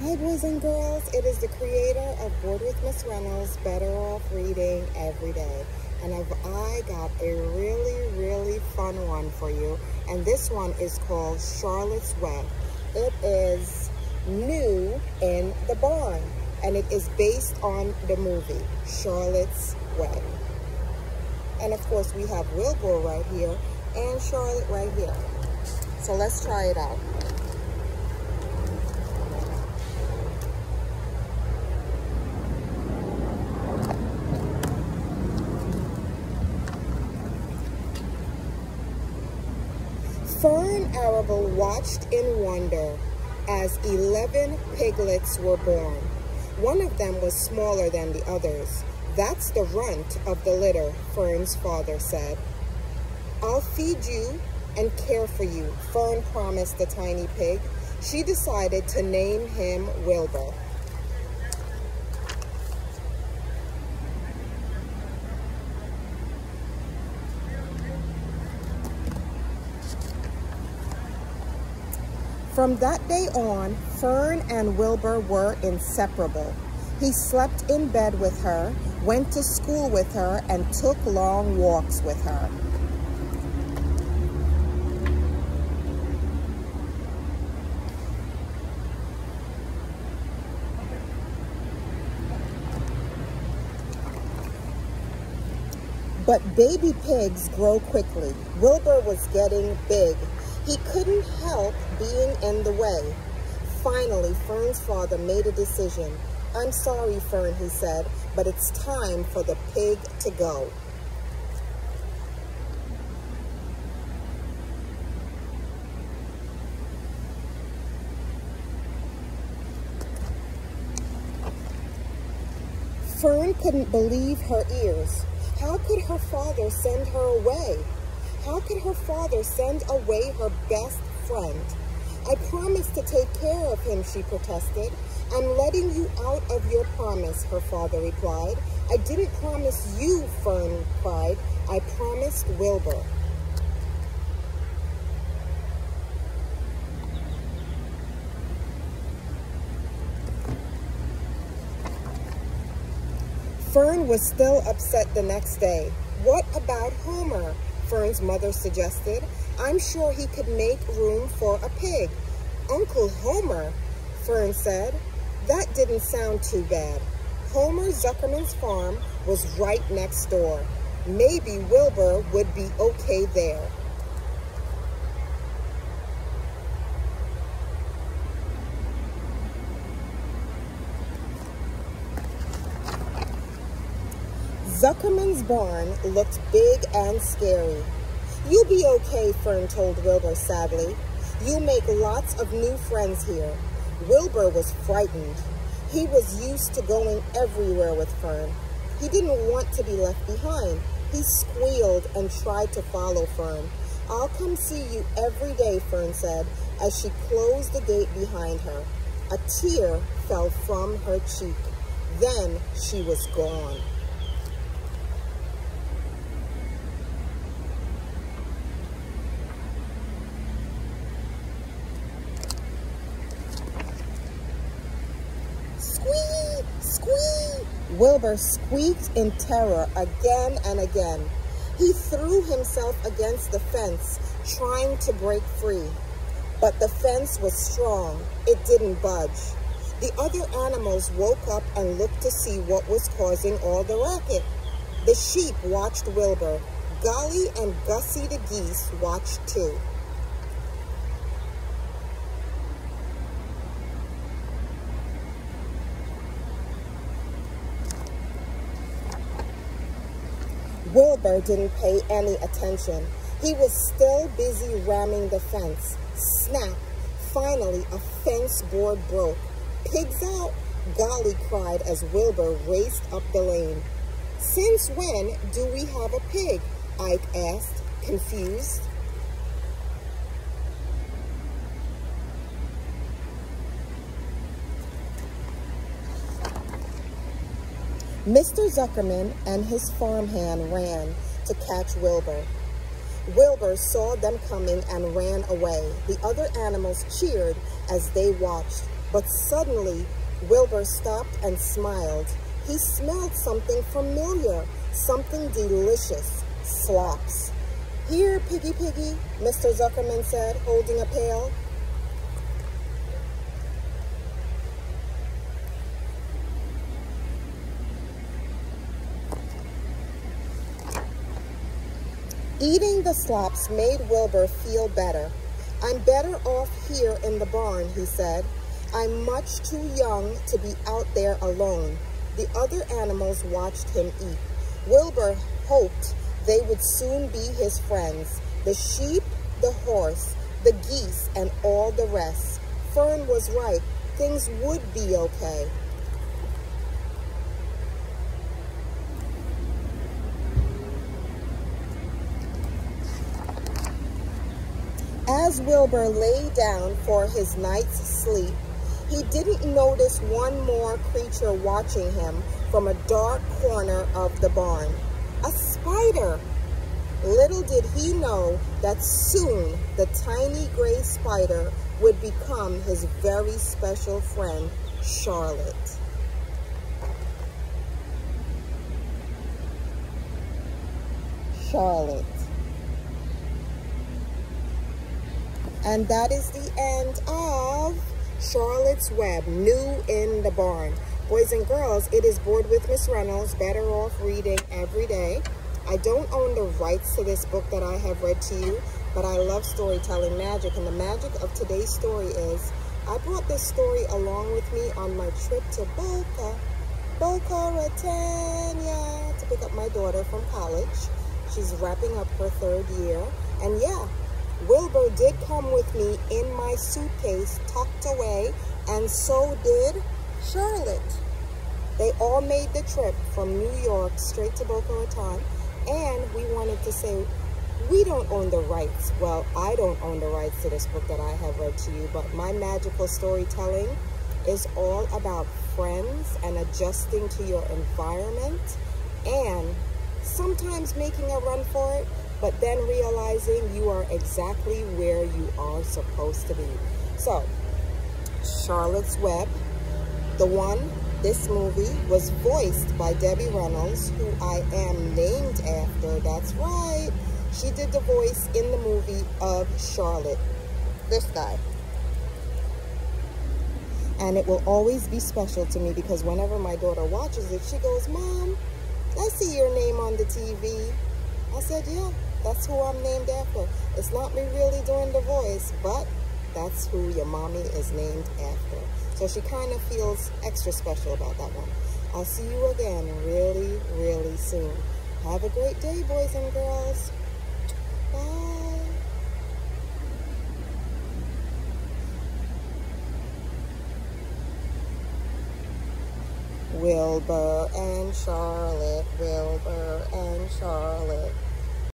Hi boys and girls, it is the creator of Bored with Miss Reynolds, Better Off Reading Every Day. And I got a really fun one for you. And this one is called Charlotte's Web. It is new in the barn. And it is based on the movie, Charlotte's Web. And of course we have Wilbur right here and Charlotte right here. So let's try it out. Fern Arable watched in wonder as 11 piglets were born. One of them was smaller than the others. That's the runt of the litter, Fern's father said. I'll feed you and care for you, Fern promised the tiny pig. She decided to name him Wilbur. From that day on, Fern and Wilbur were inseparable. He slept in bed with her, went to school with her, and took long walks with her. But baby pigs grow quickly. Wilbur was getting big. He couldn't help being in the way. Finally, Fern's father made a decision. I'm sorry, Fern, he said, but it's time for the pig to go. Fern couldn't believe her ears. How could her father send her away? How could her father send away her best friend? I promised to take care of him, she protested. I'm letting you out of your promise, her father replied. I didn't promise you, Fern cried. I promised Wilbur. Fern was still upset the next day. What about Homer? Fern's mother suggested. I'm sure he could make room for a pig. Uncle Homer, Fern said. That didn't sound too bad. Homer Zuckerman's farm was right next door. Maybe Wilbur would be okay there. Zuckerman's barn looked big and scary. You'll be okay, Fern told Wilbur sadly. You'll make lots of new friends here. Wilbur was frightened. He was used to going everywhere with Fern. He didn't want to be left behind. He squealed and tried to follow Fern. I'll come see you every day, Fern said, as she closed the gate behind her. A tear fell from her cheek. Then she was gone. Squee! Squee! Wilbur squeaked in terror again and again. He threw himself against the fence, trying to break free. But the fence was strong. It didn't budge. The other animals woke up and looked to see what was causing all the racket. The sheep watched Wilbur. Golly and Gussie the geese watched too. Wilbur didn't pay any attention. He was still busy ramming the fence. Snap! Finally, a fence board broke. Pigs out! Golly cried as Wilbur raced up the lane. Since when do we have a pig? Ike asked, confused. Mr. Zuckerman and his farmhand ran to catch Wilbur. Wilbur saw them coming and ran away. The other animals cheered as they watched. But suddenly, Wilbur stopped and smiled. He smelled something familiar, something delicious, slops. "Here, Piggy Piggy," Mr. Zuckerman said, holding a pail. Eating the slops made Wilbur feel better. "I'm better off here in the barn," he said. "I'm much too young to be out there alone." The other animals watched him eat. Wilbur hoped they would soon be his friends. The sheep, the horse, the geese, and all the rest. Fern was right. Things would be okay. As Wilbur lay down for his night's sleep, he didn't notice one more creature watching him from a dark corner of the barn. A spider! Little did he know that soon the tiny gray spider would become his very special friend, Charlotte. Charlotte. And that is the end of Charlotte's Web, New in the Barn. Boys and girls, it is Bored with Miss Reynolds, better off reading every day. I don't own the rights to this book that I have read to you, but I love storytelling magic. And the magic of today's story is, I brought this story along with me on my trip to Boca Raton, to pick up my daughter from college. She's wrapping up her 3rd year. And yeah, Wilbur did come with me in my suitcase, tucked away, and so did Charlotte. They all made the trip from New York straight to Boca Raton, and we wanted to say, we don't own the rights. Well, I don't own the rights to this book that I have read to you, but my magical storytelling is all about friends and adjusting to your environment, and sometimes making a run for it, but then realizing you are exactly where you are supposed to be. So, Charlotte's Web, this movie was voiced by Debbie Reynolds, who I am named after. That's right. She did the voice in the movie of Charlotte. This guy. And it will always be special to me because whenever my daughter watches it, she goes, "Mom, I see your name on the TV." I said, "Yeah, that's who I'm named after. It's not me really doing the voice, but that's who your mommy is named after." So she kind of feels extra special about that one. I'll see you again really, really soon. Have a great day, boys and girls. Bye. Wilbur and Charlotte, Wilbur and Charlotte.